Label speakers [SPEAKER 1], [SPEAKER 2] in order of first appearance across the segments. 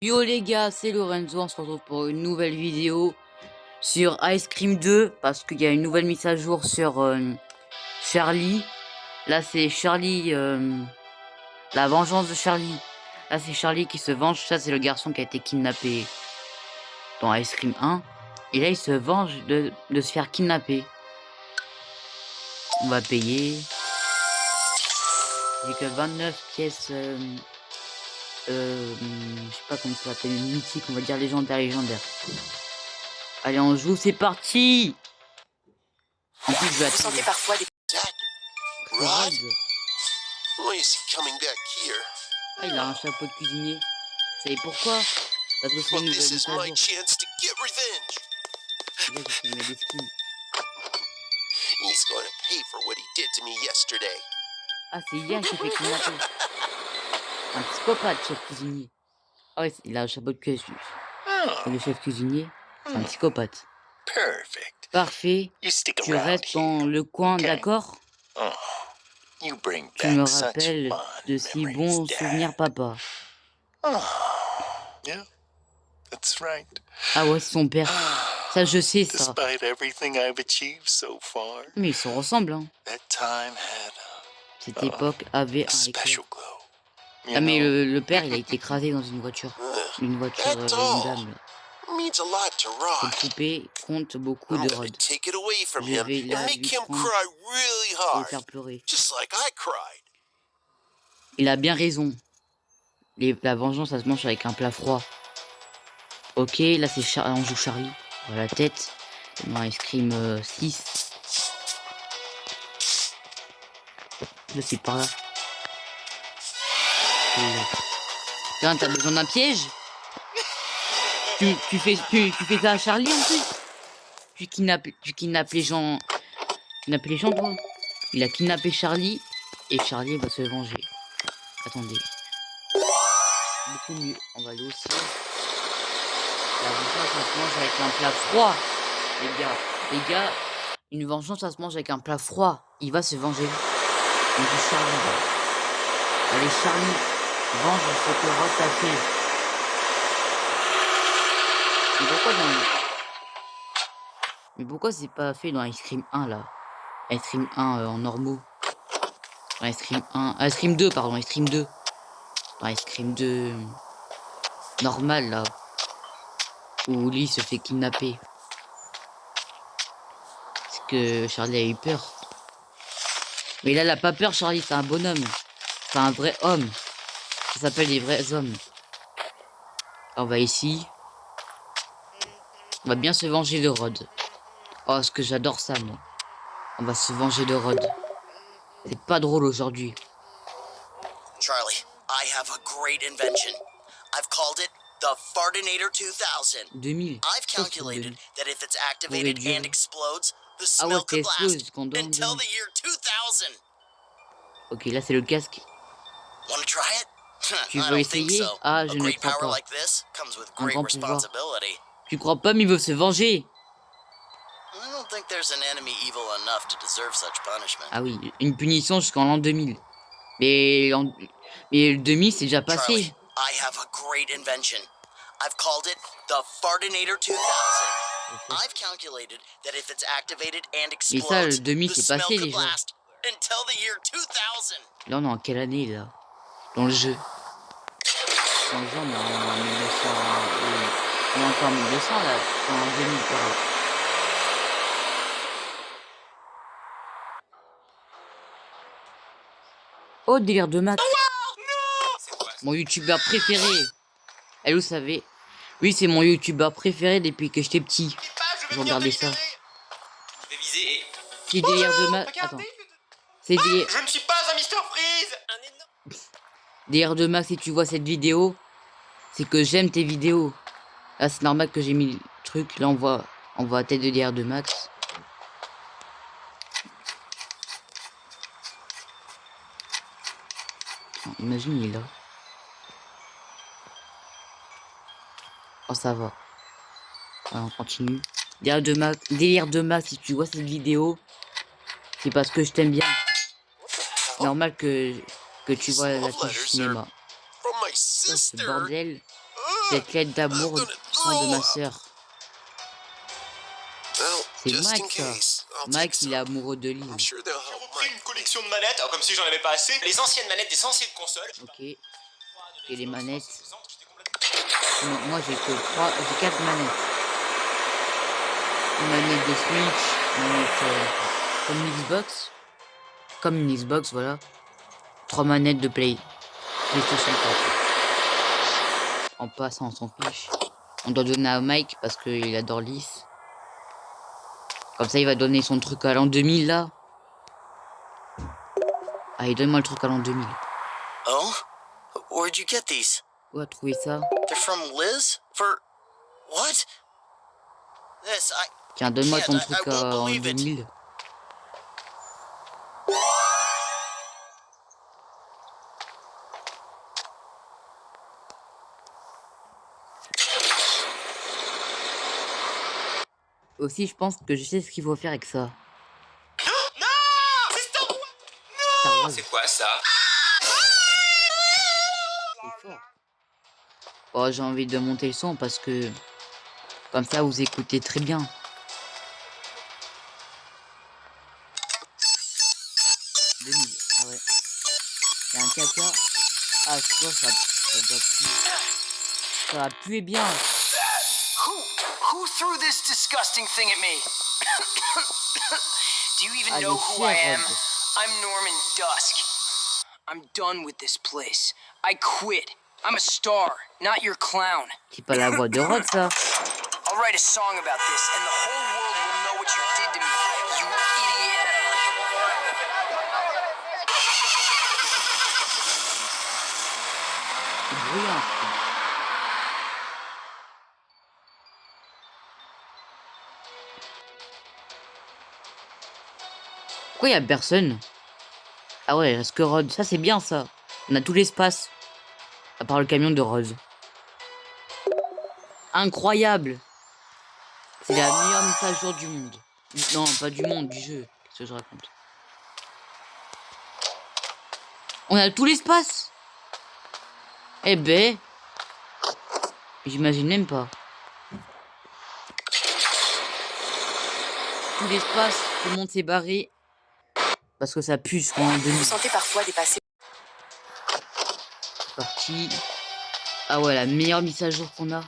[SPEAKER 1] Yo les gars, c'est Lorenzo, on se retrouve pour une nouvelle vidéo sur Ice Cream 2 parce qu'il y a une nouvelle mise à jour sur Charlie. Là c'est Charlie, la vengeance de Charlie. Là c'est Charlie qui se venge, ça c'est le garçon qui a été kidnappé dans Ice Cream 1. Et là il se venge de se faire kidnapper. On va payer. J'ai que 29 pièces, je sais pas comment ça s'appelle, une mythique, on va dire légendaire. Allez, on joue, c'est parti. En plus, je vais
[SPEAKER 2] Vous sentez parfois des...
[SPEAKER 1] Rod.
[SPEAKER 2] Why is he coming back here?
[SPEAKER 1] Ah, il a un chapeau de cuisinier. Vous savez pourquoi? Parce que c'est une
[SPEAKER 2] Well,
[SPEAKER 1] nouvelle
[SPEAKER 2] this
[SPEAKER 1] mise
[SPEAKER 2] is
[SPEAKER 1] à
[SPEAKER 2] my
[SPEAKER 1] jour.
[SPEAKER 2] chance to get revenge.
[SPEAKER 1] Là, je mets des skins.
[SPEAKER 2] He's going to pay for what he did to me yesterday.
[SPEAKER 1] Ah, c'est hier qu'il fait kidnapper. Un psychopathe, chef cuisinier. Ah ouais, il a un chapeau de cuisinier. Le chef cuisinier, c'est un psychopathe.
[SPEAKER 2] Perfect.
[SPEAKER 1] Parfait.
[SPEAKER 2] You stick
[SPEAKER 1] Tu
[SPEAKER 2] around
[SPEAKER 1] restes dans
[SPEAKER 2] here.
[SPEAKER 1] le coin,
[SPEAKER 2] Okay.
[SPEAKER 1] d'accord?
[SPEAKER 2] Oh, you bring
[SPEAKER 1] Tu me
[SPEAKER 2] back such
[SPEAKER 1] rappelles
[SPEAKER 2] fond
[SPEAKER 1] de si
[SPEAKER 2] memories,
[SPEAKER 1] bons
[SPEAKER 2] Dad.
[SPEAKER 1] souvenirs, papa.
[SPEAKER 2] Oh, yeah, that's right.
[SPEAKER 1] Ah ouais, c'est son père. Ça, je sais ça.
[SPEAKER 2] Despite everything I've achieved so far,
[SPEAKER 1] Mais ils se ressemblent, hein.
[SPEAKER 2] that time had
[SPEAKER 1] Cette époque avait
[SPEAKER 2] a
[SPEAKER 1] un éclair.
[SPEAKER 2] special glow. You
[SPEAKER 1] Ah mais
[SPEAKER 2] know?
[SPEAKER 1] le père il a été écrasé dans une voiture. Une voiture
[SPEAKER 2] That's
[SPEAKER 1] une
[SPEAKER 2] all.
[SPEAKER 1] dame là.
[SPEAKER 2] Means a lot to Rod.
[SPEAKER 1] Cette poupée compte beaucoup
[SPEAKER 2] I'm
[SPEAKER 1] de
[SPEAKER 2] gonna
[SPEAKER 1] Rod.
[SPEAKER 2] take it away from
[SPEAKER 1] Je
[SPEAKER 2] him
[SPEAKER 1] vais
[SPEAKER 2] and
[SPEAKER 1] là
[SPEAKER 2] make
[SPEAKER 1] lui
[SPEAKER 2] him
[SPEAKER 1] prendre
[SPEAKER 2] cry really
[SPEAKER 1] et le
[SPEAKER 2] hard,
[SPEAKER 1] faire pleurer.
[SPEAKER 2] just like I cried.
[SPEAKER 1] Il a bien raison. La vengeance ça se mange avec un plat froid. Ok, là c'est on joue Charlie. Voilà la tête. Dans Ice Cream 6. Là c'est par là. Tiens, t'as besoin d'un piège? Tu fais ça à Charlie en plus? Tu kidnappes les gens. Toi. Il a kidnappé Charlie et Charlie va se venger. Attendez. Beaucoup mieux. On va aller aussi. La vengeance, ça se mange avec un plat froid. Les gars, une vengeance, ça se mange avec un plat froid. Il va se venger. On dit Charlie. Allez, Charlie, venge ce que Rod t'a fait. Mais pourquoi c'est pas fait dans Ice Cream 1 là? Ice Cream 1 en normaux. Dans Ice Cream 1. Ice Cream 2, pardon, Ice Cream 2. Dans Ice Cream 2 normal là. Où Lee se fait kidnapper. Parce que Charlie a eu peur. Mais là, il a pas peur, Charlie, c'est un bonhomme. C'est un vrai homme. Ça s'appelle les vrais hommes. On va ici. On va bien se venger de Rod. Oh, ce que j'adore ça, moi. On va se venger de Rod. C'est pas drôle aujourd'hui.
[SPEAKER 3] Charlie, I have a great invention. I've called it the Fartinator 2000.
[SPEAKER 1] 2000.
[SPEAKER 3] I've calculated that if it's activated
[SPEAKER 1] Dieu.
[SPEAKER 3] and explodes, the
[SPEAKER 1] Ah ouais,
[SPEAKER 3] smell
[SPEAKER 1] ça
[SPEAKER 3] could
[SPEAKER 1] explose
[SPEAKER 3] last
[SPEAKER 1] quand on
[SPEAKER 3] until the year 2000.
[SPEAKER 1] Ok, là c'est le casque.
[SPEAKER 3] Want to try it?
[SPEAKER 1] Tu
[SPEAKER 3] I
[SPEAKER 1] veux
[SPEAKER 3] don't think
[SPEAKER 1] essayer?
[SPEAKER 3] so.
[SPEAKER 1] Ah,
[SPEAKER 3] A
[SPEAKER 1] je ne
[SPEAKER 3] great
[SPEAKER 1] crois
[SPEAKER 3] power
[SPEAKER 1] pas.
[SPEAKER 3] like this comes with
[SPEAKER 1] Un
[SPEAKER 3] great
[SPEAKER 1] grand pouvoir.
[SPEAKER 3] responsibility.
[SPEAKER 1] Tu crois pas, mais il veut se venger.
[SPEAKER 3] I don't think there's an enemy evil enough to deserve such punishment.
[SPEAKER 1] Ah oui, une punition jusqu'en l'an 2000. Mais le 2000 c'est déjà passé.
[SPEAKER 3] Charlie, I have a great invention. I've called it the Fartinator 2000. I've calculated that if it's activated and
[SPEAKER 1] Mais ça, le
[SPEAKER 3] explodes,
[SPEAKER 1] 2000
[SPEAKER 3] the
[SPEAKER 1] c'est
[SPEAKER 3] smell
[SPEAKER 1] passé
[SPEAKER 3] could
[SPEAKER 1] déjà.
[SPEAKER 3] last until the year 2000.
[SPEAKER 1] Là on est en quelle année là? Dans le jeu. Dans le jeu on est en 1900. On est encore en 1900 là. En 2000 pardon. Oh délire de Max. Mon youtubeur préféré. Elle vous savez. Oui c'est mon youtubeur préféré depuis que j'étais petit. Je regardais ça.
[SPEAKER 4] Je vais viser et...
[SPEAKER 1] C'est délire de Max. Attends. C'est délire.
[SPEAKER 4] Je ne suis pas un Mr Freeze. Un énorme...
[SPEAKER 1] Délire de Max, si tu vois cette vidéo, c'est que j'aime tes vidéos. Là c'est normal que j'ai mis le truc. Là on voit la tête de délire de Max. Imagine il est là. Oh ça va. Alors, on continue. Délire de Max, si tu vois cette vidéo, c'est parce que je t'aime bien. C'est normal que tu vois la fiche cinéma.
[SPEAKER 2] From my
[SPEAKER 1] Ça, ce
[SPEAKER 2] sister.
[SPEAKER 1] bordel. Cette lettre d'amour
[SPEAKER 2] I'm gonna
[SPEAKER 1] puissant de ma
[SPEAKER 2] throw up.
[SPEAKER 1] sœur.
[SPEAKER 2] Well,
[SPEAKER 1] C'est
[SPEAKER 2] just in
[SPEAKER 1] Mike, ça.
[SPEAKER 2] case, I'll take
[SPEAKER 1] Mike, il est
[SPEAKER 2] some.
[SPEAKER 1] amoureux de
[SPEAKER 2] I'm
[SPEAKER 1] Lily.
[SPEAKER 2] sure they'll
[SPEAKER 4] J'ai
[SPEAKER 2] help
[SPEAKER 4] repris
[SPEAKER 2] Mike.
[SPEAKER 4] une collection de manettes, alors comme si j'en avais pas assez. Les anciennes manettes des anciennes consoles.
[SPEAKER 1] Ok. Et les manettes. Non, moi, j'ai que 4 manettes. Une manette de Switch, une manette comme une Xbox. Comme une Xbox, voilà. 3 manettes de PlayStation 4. En passant, on s'en fiche. On doit donner à Mike parce qu'il adore Lys. Comme ça, il va donner son truc à l'an 2000, là. Allez, donne-moi le truc à l'an 2000.
[SPEAKER 3] Oh? Where'd you get these?
[SPEAKER 1] Où a trouvé ça?
[SPEAKER 3] They're from Liz? For what? This,
[SPEAKER 1] Tiens, donne-moi ton
[SPEAKER 3] can't, I
[SPEAKER 1] truc
[SPEAKER 3] won't
[SPEAKER 1] en
[SPEAKER 3] believe it.
[SPEAKER 1] 2000. Aussi, je pense que je sais ce qu'il faut faire avec ça.
[SPEAKER 4] Non! C'est Star Wars!
[SPEAKER 1] Star Wars,
[SPEAKER 4] C'est quoi ça?
[SPEAKER 1] c'est fort. Oh, j'ai envie de monter le son parce que comme ça, vous écoutez très bien. 2000, ah ouais. Il y a un caca. Ah, je crois que ça doit puer. Ça va puer bien.
[SPEAKER 5] Who threw this disgusting thing at me? Do you even
[SPEAKER 1] Ah,
[SPEAKER 5] know
[SPEAKER 1] les
[SPEAKER 5] who I am?
[SPEAKER 1] Rod.
[SPEAKER 5] I'm Norman Dusk. I'm done with this place. I quit. I'm a star, not your clown.
[SPEAKER 1] C'est pas la voix de Rod, ça.
[SPEAKER 5] I'll write a song about this, and the whole world will know what you did to me, you idiot.
[SPEAKER 1] C'est bruyant. Pourquoi il y a personne? Ah ouais, il reste que Rod. Ça, c'est bien, ça. On a tout l'espace. À part le camion de Rose. Incroyable. C'est la meilleure mise à jour du monde. Non, pas du monde, du jeu. Qu'est-ce que je raconte? On a tout l'espace. Eh ben. J'imagine même pas. Tout l'espace, tout le monde s'est barré. Parce que ça pue jusqu'en 2000.
[SPEAKER 6] Vous sentez parfois dépasser.
[SPEAKER 1] Parti. Ah ouais, la meilleure mise à jour qu'on a.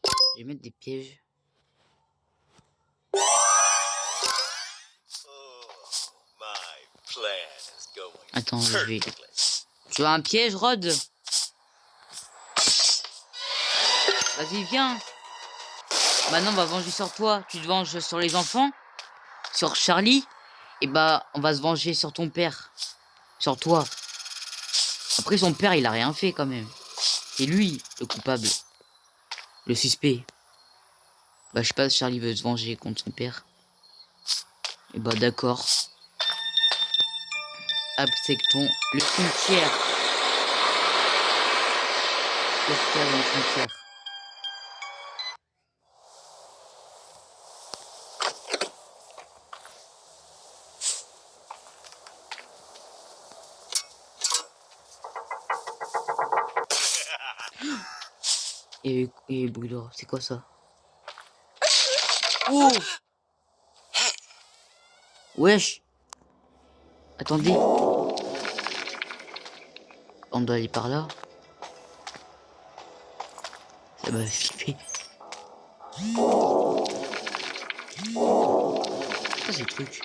[SPEAKER 1] Je vais mettre des pièges. Attends, je vais... Tu as un piège, Rod? Vas-y, viens. Maintenant, on va venger sur toi. Tu te venges sur les enfants? Sur Charlie? Et bah, on va se venger sur ton père. Sur toi. Après, son père, il a rien fait quand même. C'est lui, le coupable. Le suspect. Bah, je sais pas si Charlie veut se venger contre son père. Et bah, d'accord. Absectons le cimetière. Qu'est-ce qu'il y a dans le cimetière? Et bruit d'or, c'est quoi ça? Oh! Wesh! Attendez. On doit aller par là. Ça m'a flippé. Ça, c'est le truc.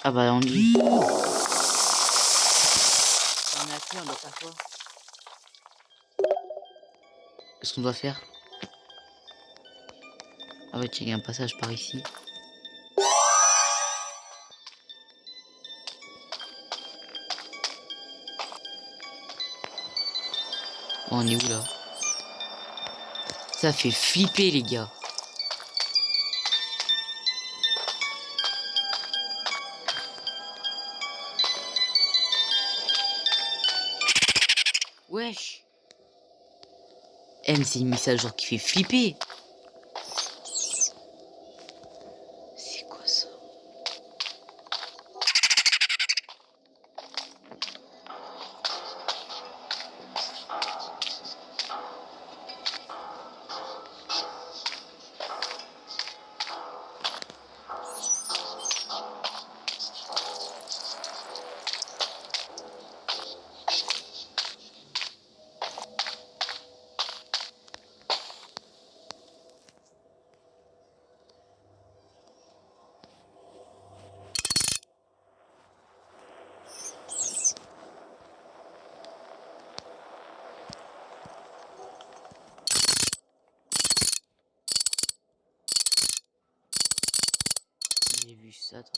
[SPEAKER 1] Ah bah on dit. On a fait, on doit faire quoi? Qu'est-ce qu'on doit faire? Ah ouais, tiens, il y a un passage par ici. Oh, on est où là? Ça fait flipper les gars. Wesh. Mais c'est une mise à jour qui fait flipper. C'est quoi ça? J'ai vu ça. Toi.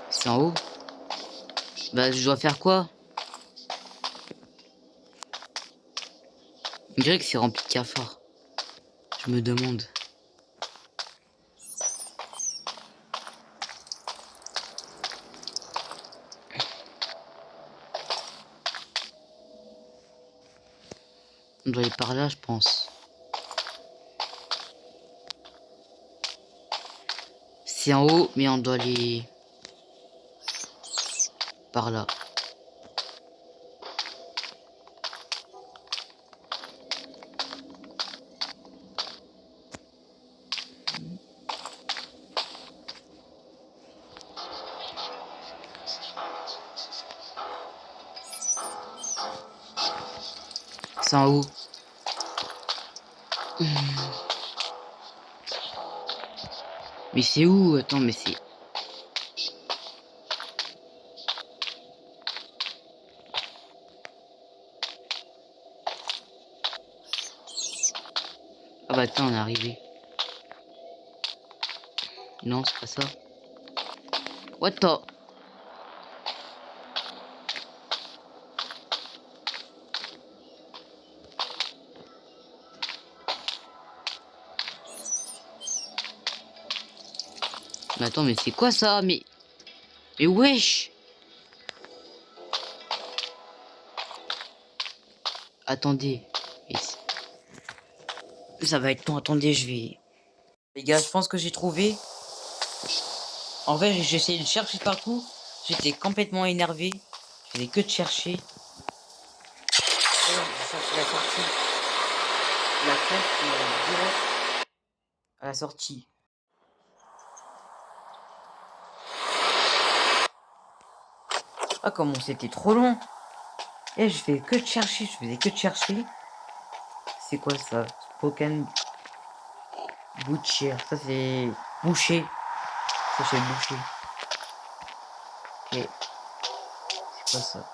[SPEAKER 1] C'est en haut. Bah je dois faire quoi? On dirait que c'est rempli de cafards. Je me demande. On doit aller par là, je pense. C'est en haut, mais on doit aller par là. C'est en haut. Mais c'est où? Attends, mais c'est... Ah bah attends, on est arrivé. Non, c'est pas ça. What the... Mais attends, mais c'est quoi ça? Mais wesh! Attendez. Ça va être long, attendez, je vais... Les gars, je pense que j'ai trouvé. En vrai, j'ai essayé de chercher partout. J'étais complètement énervé. Je faisais que de chercher. Ouais, je cherche la sortie. La fenêtre, on est direct à la sortie. Ah, comment c'était trop long. Et je fais que de chercher, je faisais que de chercher. C'est quoi ça? Spoken Butcher. Ça c'est boucher. Ça c'est boucher. Ok. C'est quoi ça?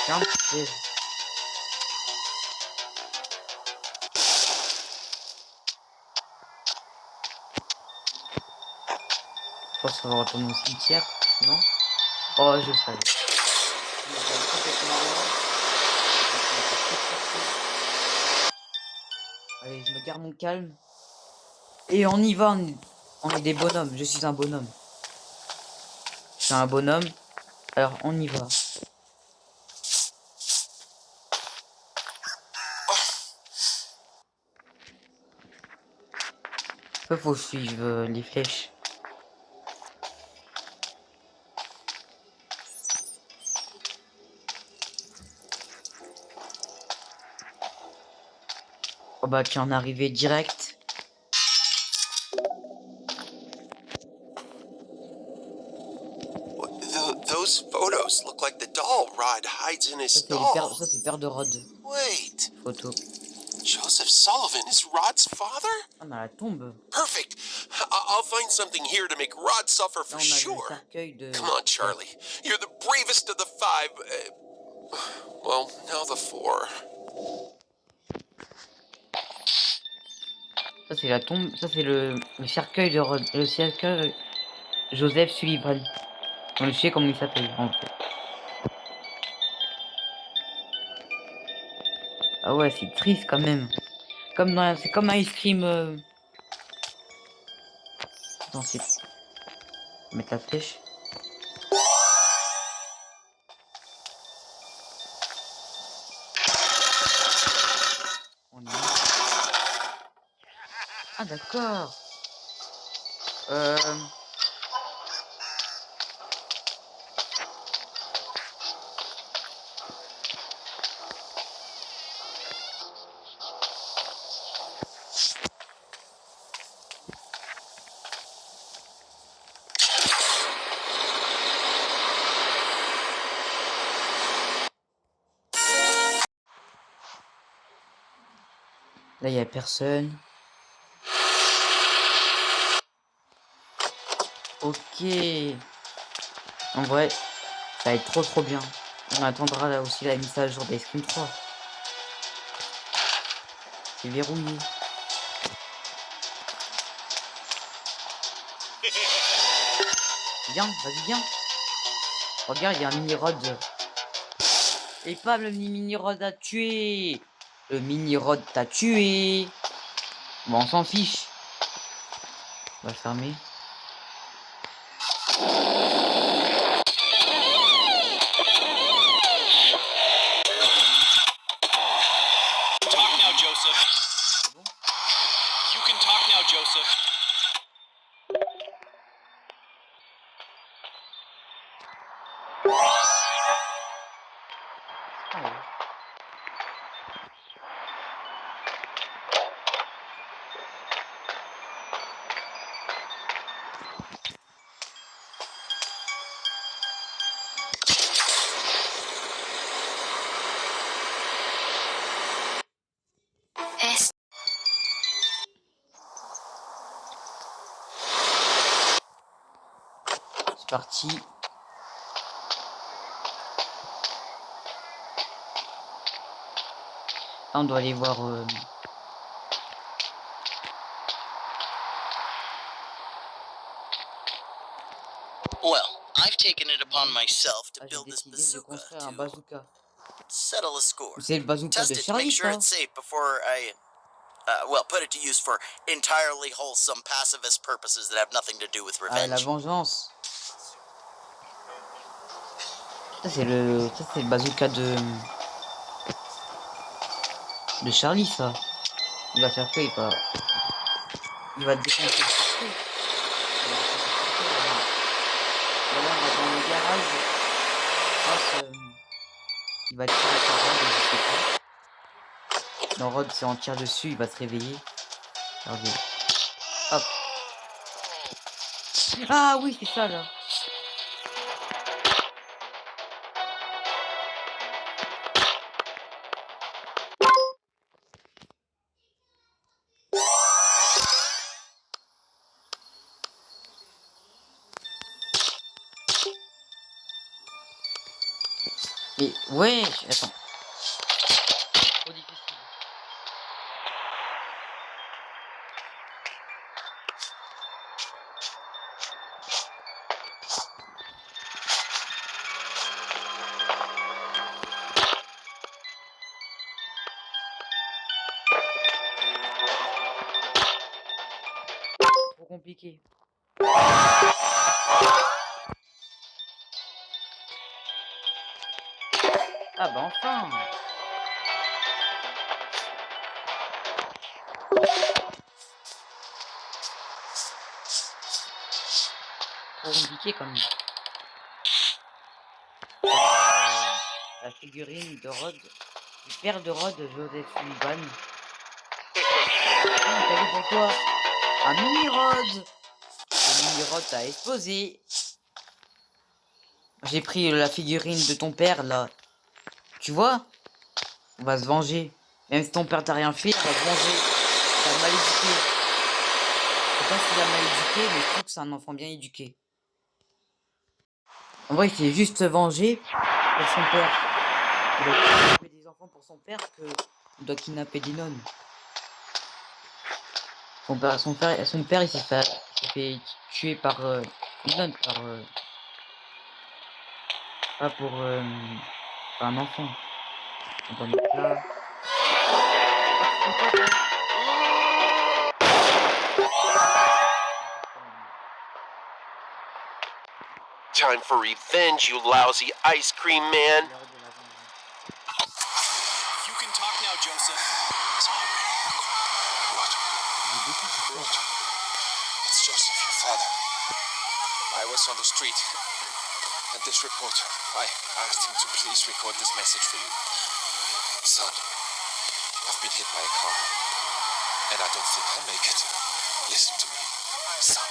[SPEAKER 1] C'est un petit piège. Je pense qu'on va retourner au cimetière, non? Oh, je savais. Allez, je me garde mon calme. Et on y va, on est des bonhommes. Je suis un bonhomme. Je suis un bonhomme. Alors, on y va. Faut suivre les flèches. Oh bah tiens, on est arrivé direct.
[SPEAKER 2] Those photos look like the doll Rod hides in his
[SPEAKER 1] Ça
[SPEAKER 2] stall.
[SPEAKER 1] c'est paire de Rod.
[SPEAKER 2] Wait,
[SPEAKER 1] Photo.
[SPEAKER 2] Joseph Sullivan is Rod's father?
[SPEAKER 1] Ah, dans la tombe.
[SPEAKER 2] Perfect. I'll find something here to make Rod suffer
[SPEAKER 1] Là,
[SPEAKER 2] for
[SPEAKER 1] on a le
[SPEAKER 2] sure.
[SPEAKER 1] cercueil de...
[SPEAKER 2] Come on, Charlie. You're the bravest of the five. Well, now the four.
[SPEAKER 1] Ça, c'est la tombe. Ça, c'est le cercueil de le cercueil Joseph Sullivan. On le sait comment il s'appelle, en fait. Ah ouais, c'est triste quand même. Comme dans... C'est comme un Ice Cream... Dans ces... Mettre la flèche. On y est. Ah d'accord. Là, il y a personne. Ok. En vrai, ça va être trop bien. On attendra là aussi la mise à jour d'Ice Cream 3. C'est verrouillé. Viens, vas-y, viens. Regarde, il y a un mini-rod. Et pas le mini-rod à tuer. Le mini-rod t'a tué. Bon, on s'en fiche. On va le fermer.
[SPEAKER 4] Talk now, Joseph. You can talk now, Joseph.
[SPEAKER 1] Ah ouais. C'est parti. Là, on doit aller voir...
[SPEAKER 3] Well, I've taken it upon myself to
[SPEAKER 1] Ah, j'ai
[SPEAKER 3] build this
[SPEAKER 1] décidé de
[SPEAKER 3] bazooka
[SPEAKER 1] construire un
[SPEAKER 3] to
[SPEAKER 1] bazooka.
[SPEAKER 3] settle a score.
[SPEAKER 1] C'est le bazooka
[SPEAKER 3] Test
[SPEAKER 1] de
[SPEAKER 3] it to make
[SPEAKER 1] Charlie,
[SPEAKER 3] sure
[SPEAKER 1] ça.
[SPEAKER 3] it's safe before I, well, put it to use for entirely wholesome pacifist purposes that have nothing to do with
[SPEAKER 1] Ah, la
[SPEAKER 3] revenge.
[SPEAKER 1] vengeance. Ça, c'est le bazooka de Charlie, ça. Il va faire quoi? Il va défoncer le cercueil. Il va défoncer le cercueil, là. Voilà, on va dans le garage. Il va tirer sur Rod, je sais pas. Non, Rod, si on tire dessus, il va se réveiller. Regardez. Hop. Ah oui, c'est ça, là. Mais ouais, attends. Trop difficile. Trop compliqué. Ah bah enfin. Trop compliqué quand même. La figurine de Rod, du père de Rod, Joseph Sullivan. T'as vu pour toi un mini-Rod. Le mini-Rod a explosé. J'ai pris la figurine de ton père là. Tu vois? On va se venger. Même si ton père t'a rien fait, il va te venger. Il t'a mal éduqué. Je sais pas s'il a mal éduqué, mais je trouve que c'est un enfant bien éduqué. En vrai, il s'est juste se venger pour son père. Il doit kidnapper des enfants pour son père que il doit kidnapper des nonnes. Son père, il s'est fait tuer par une nonne, pas pour par un enfant. Attendez, là.
[SPEAKER 2] Time for revenge, you lousy ice cream man.
[SPEAKER 4] You can talk now, Joseph.
[SPEAKER 2] Rod, it's Joseph, your father. I was on the street, and this reporter, I asked him to please record this message for you. Son, I've been hit by a car, and I don't think I'll make it. Listen to me. Son,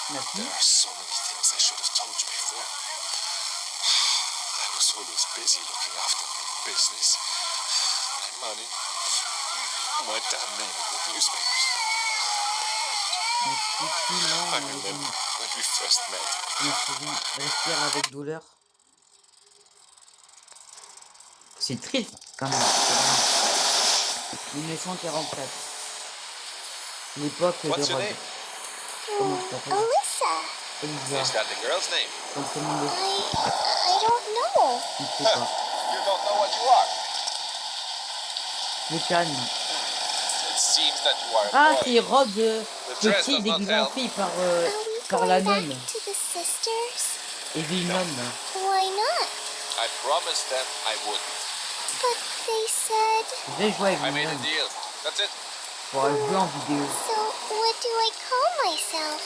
[SPEAKER 2] there are so many things I should have told you before. I was always busy looking after my business, my money, my damn name in the newspapers. I remember when we first met.
[SPEAKER 1] Respire avec douleur. C'est triste quand même. 1944. L'époque de
[SPEAKER 2] What's your
[SPEAKER 1] Rod.
[SPEAKER 2] name?
[SPEAKER 1] Comment tu t'appelles?
[SPEAKER 6] Alyssa.
[SPEAKER 1] Elisa.
[SPEAKER 2] Is that the girl's name?
[SPEAKER 1] Ton prénom de...
[SPEAKER 6] I don't know.
[SPEAKER 1] Je ne sais pas.
[SPEAKER 2] You don't know what you are.
[SPEAKER 1] Le calme.
[SPEAKER 2] It seems that you are a
[SPEAKER 1] Ah,
[SPEAKER 2] boy.
[SPEAKER 1] c'est Rod
[SPEAKER 2] The dress
[SPEAKER 1] petit
[SPEAKER 2] does not
[SPEAKER 1] déguisé en
[SPEAKER 2] help.
[SPEAKER 1] fille
[SPEAKER 6] Are we
[SPEAKER 1] par la
[SPEAKER 6] going
[SPEAKER 1] nonne.
[SPEAKER 6] back to the sisters?
[SPEAKER 1] Et vie nonne.
[SPEAKER 6] Why not?
[SPEAKER 2] I promised them I would.
[SPEAKER 6] But they said.
[SPEAKER 1] Je vais jouer
[SPEAKER 2] I
[SPEAKER 1] avec
[SPEAKER 2] made
[SPEAKER 1] une
[SPEAKER 2] a
[SPEAKER 1] nonne.
[SPEAKER 2] deal. That's it.
[SPEAKER 1] Pour jouer en vidéo.
[SPEAKER 6] So what do I call myself?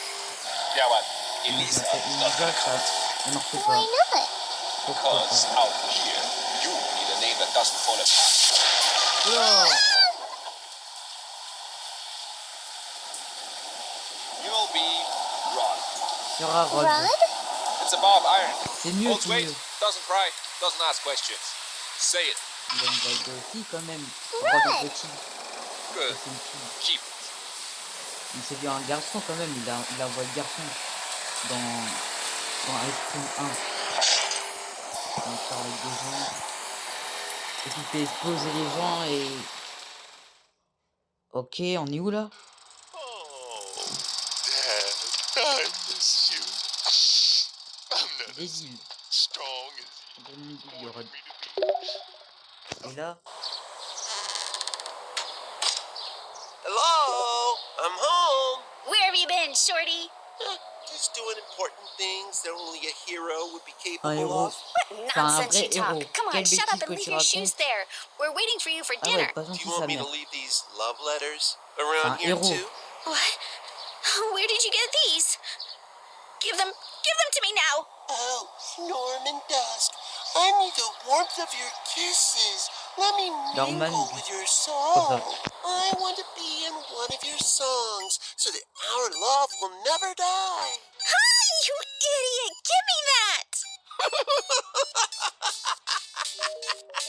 [SPEAKER 2] Yeah, what?
[SPEAKER 1] Ça
[SPEAKER 2] Elisa
[SPEAKER 1] fait
[SPEAKER 2] is not
[SPEAKER 1] Elisa,
[SPEAKER 2] gonna
[SPEAKER 1] ça
[SPEAKER 2] count.
[SPEAKER 1] ne marche
[SPEAKER 6] Why
[SPEAKER 1] pas.
[SPEAKER 6] not?
[SPEAKER 1] Pourquoi
[SPEAKER 2] Because
[SPEAKER 1] pas?
[SPEAKER 2] out here, you need a name that doesn't fall apart.
[SPEAKER 1] Oh,
[SPEAKER 2] You'll be Rod.
[SPEAKER 1] sera Rod.
[SPEAKER 6] Rod?
[SPEAKER 2] It's a Bob Iron.
[SPEAKER 1] C'est mieux,
[SPEAKER 2] Holds
[SPEAKER 1] c'est
[SPEAKER 2] weight,
[SPEAKER 1] mieux.
[SPEAKER 2] doesn't cry, doesn't ask questions. Say it.
[SPEAKER 1] Il a une voix de fille quand même.
[SPEAKER 6] Rod.
[SPEAKER 1] Rod est petit.
[SPEAKER 2] Good.
[SPEAKER 1] C'est une fille.
[SPEAKER 2] Keep it.
[SPEAKER 1] Il s'est vu un garçon quand même. Il a la voix de garçon. Dans Ice Cream 1. Quand il parle avec des gens. Et qu'il fait exploser les gens et... Ok, on est où là?
[SPEAKER 2] Oh, Dad, I miss you. I'm not
[SPEAKER 1] Débile.
[SPEAKER 2] strong as
[SPEAKER 1] On peut même dire,
[SPEAKER 2] you
[SPEAKER 1] Rod.
[SPEAKER 2] wanted me to be.
[SPEAKER 1] Et là,
[SPEAKER 2] Hello, I'm home.
[SPEAKER 6] Where have you been, Shorty?
[SPEAKER 2] Just doing important things that only a hero would be
[SPEAKER 1] un
[SPEAKER 2] capable
[SPEAKER 1] héros.
[SPEAKER 2] of.
[SPEAKER 1] Enfin, un vrai héros.
[SPEAKER 6] Come on,
[SPEAKER 1] Quelle
[SPEAKER 6] shut up
[SPEAKER 1] bêtise
[SPEAKER 6] and
[SPEAKER 1] que
[SPEAKER 6] leave
[SPEAKER 1] tu
[SPEAKER 6] your shoes
[SPEAKER 1] racontes.
[SPEAKER 6] there. We're waiting for you for
[SPEAKER 1] Ah ouais,
[SPEAKER 6] dinner.
[SPEAKER 1] pas
[SPEAKER 2] Do
[SPEAKER 1] gentil
[SPEAKER 2] you
[SPEAKER 1] sa
[SPEAKER 2] want me to
[SPEAKER 1] mère.
[SPEAKER 2] leave these love letters
[SPEAKER 1] C'est un
[SPEAKER 2] around here
[SPEAKER 1] héros.
[SPEAKER 2] too?
[SPEAKER 6] What? Where did you get these? Give them to me now.
[SPEAKER 2] Oh, Norman Dusk, I need the warmth of your kisses. Let me
[SPEAKER 1] Norman
[SPEAKER 2] mingle
[SPEAKER 1] Dusk.
[SPEAKER 2] with your
[SPEAKER 1] Comme
[SPEAKER 2] song.
[SPEAKER 1] ça.
[SPEAKER 2] I want to be in one of your songs so that our love will never die.
[SPEAKER 6] Hi, you idiot! Give me that.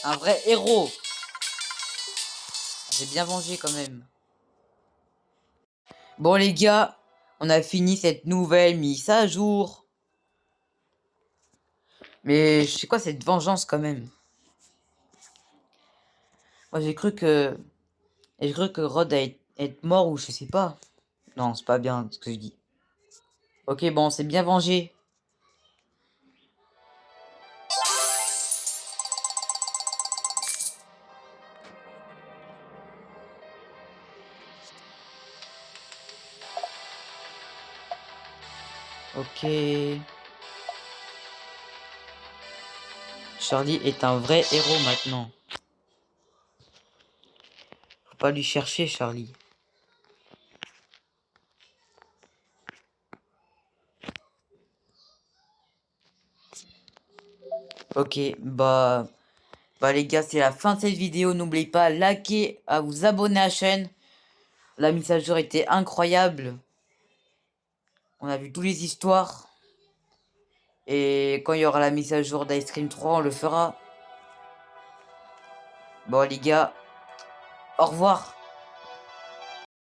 [SPEAKER 1] Un vrai héros. J'ai bien vengé quand même. Bon les gars, on a fini cette nouvelle mise à jour. Mais je sais quoi cette vengeance quand même. Moi j'ai cru que Rod allait être mort ou je sais pas. Non, c'est pas bien ce que je dis. Ok, bon, c'est bien vengé. Ok. Charlie est un vrai héros maintenant. Faut pas lui chercher, Charlie. Ok, bah les gars, c'est la fin de cette vidéo. N'oubliez pas, liker, à vous abonner à la chaîne. La mise à jour était incroyable. On a vu toutes les histoires. Et quand il y aura la mise à jour d'Ice Cream 3, on le fera. Bon les gars, Au revoir.